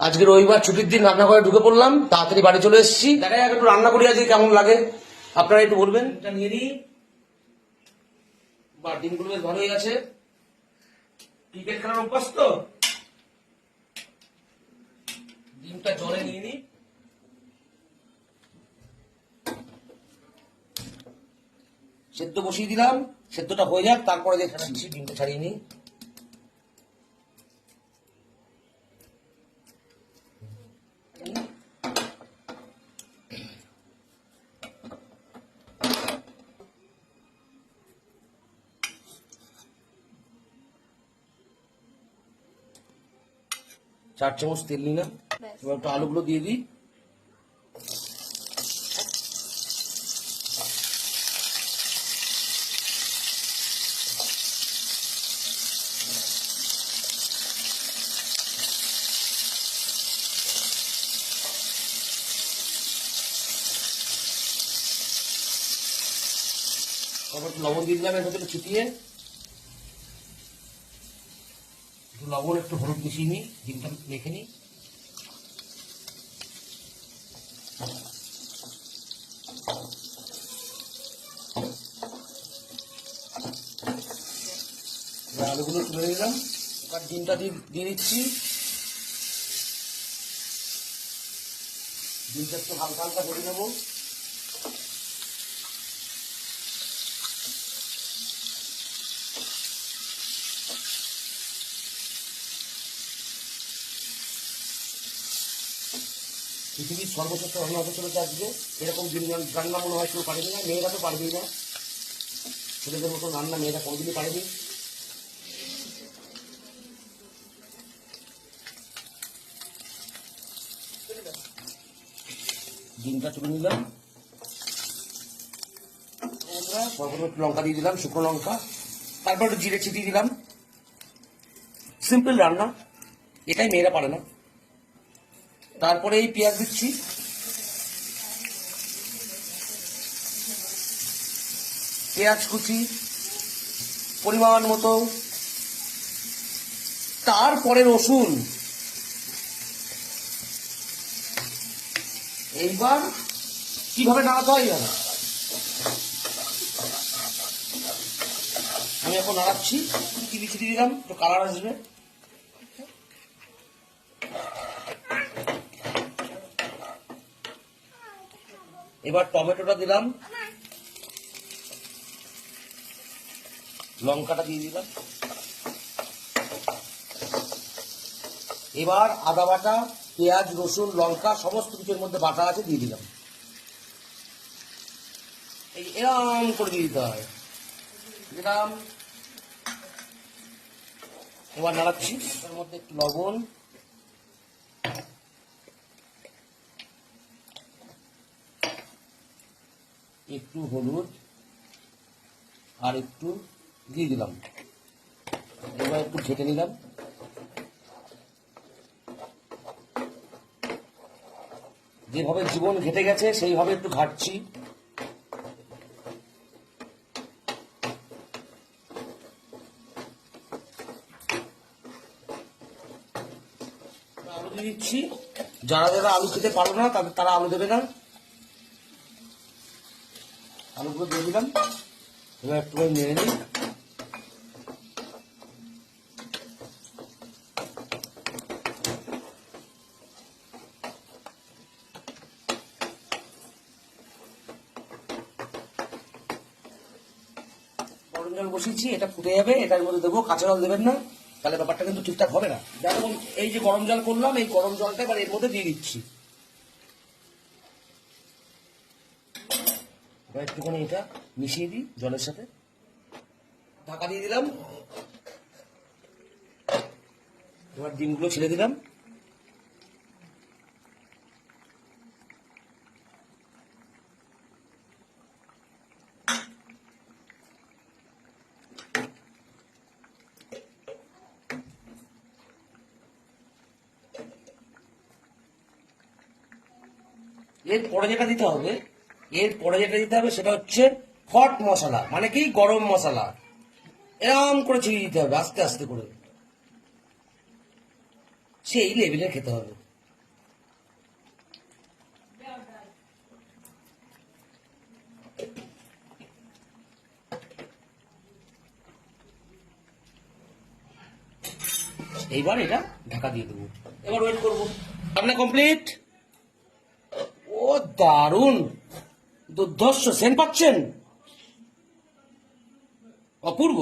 আজকে রবিবার ছুটির দিন রান্নাঘরে ঢুকে পড়লাম, তাড়াতাড়ি বাড়ি চলে এসেছি। দেখা যাক একটু রান্না করি আজকে কেমন লাগে, আপনারা একটু বলবেন। এটা নিয়ে নিই, বা ডিমগুলো বেশ ভালোই আছে। ক্রিকেট খেলার অভ্যাস তো, ডিমটা জলে নিয়ে নিই। সেদ্ধ বসিয়ে দিলাম, সেদ্ধটা হয়ে যাক, তারপরে যে ডিমটা ছাড়িয়ে নিই। চার চামচ তেল নিলাম, এবার একটু আলুগুলো দিয়ে দিই। তারপর একটু লবণ দিয়ে দিলাম এর ভেতরে ছিটিয়ে, একটু লবণ একটু হলুদ মিশিয়ে নিই, ডিমটা মেখে নিই। আলুগুলো তুলে নিলাম, এবার ডিমটা দিয়ে দিচ্ছি। ডিমটা একটু হালকা হালকা ভেজে নেবো। পৃথিবীর সর্বশ্রেষ্ঠ রান্না হতে চলেছে আজকে। এরকম ডিম রান্না মনে হয় কেউ পারেনি, না মেয়েরা তো পারবেই না, ছেলেদের মতো রান্না মেয়েরা কোনোদিনই পারেনি। ডিমটা তুলে নিলাম, একটু লঙ্কা দিয়ে দিলাম, শুকনো লঙ্কা, তারপর একটু জিরে ছিটিয়ে দিলাম। সিম্পল রান্না, এটাই মেয়েরা পারে না। তারপরে এই পেঁয়াজ দিচ্ছি, পেঁয়াজ কুচি পরিমাণ মতো, তারপরে রসুন। এইবার কিভাবে নাড়াতে হয় জানো, আমি এখন নাড়াচ্ছি, চিনি ছিটিয়ে দিলাম, একটু কালার আসবে। এবার টমেটোটা দিলাম, লঙ্কাটা দিয়ে দিলাম, এবার আদা বাটা, পেঁয়াজ রসুন লঙ্কা সমস্ত কিছুর মধ্যে বাটা আছে দিয়ে দিলাম। এই এরম করে দিয়ে দিতে হয়, দিলাম। এবার নাড়াচ্ছি, এর মধ্যে একটু লবণ, একটু হলুদ আর একটু দিয়ে দিলাম। এবার একটু ঘেটে নিলাম। যেভাবে জীবন ঘেটে গেছে সেইভাবে একটু ঘাটছি। আলু দিয়ে দিচ্ছি, যারা যারা আলু খেতে পারো না তারা আলু দেবে না। আলুগুলো দিয়ে দিলাম, এবার একটু নেড়ে নিই। গরম জল বসিয়েছি, এটা ফুটে যাবে, এটার মধ্যে দেবো, কাঁচা জল দেবেন না, তাহলে ব্যাপারটা কিন্তু ঠিকঠাক হবে না। যেমন এই যে গরম জল করলাম, এই গরম জলটা এবার এর মধ্যে দিয়ে দিচ্ছি। এবার একটুখানি এটা মিশিয়ে দিই জলের সাথে, ঢাকা দিয়ে দিলাম। এবার ডিমগুলো ছেড়ে দিলাম। এরপরে যেটা দিতে হবে, সেটা হচ্ছে হট মশলা, মানে কি গরম মশলা। এরকম করে ছিটিয়ে দিতে হবে আস্তে আস্তে করে, সেই লেভেলের খেতে হবে। এইবার এটা ঢাকা দিয়ে দেবো, এবার ওয়েট করবো। রান্না কমপ্লিট। ও দারুণ, দুর্ধর্ষ সেন্ট পাচ্ছেন, অপূর্ব।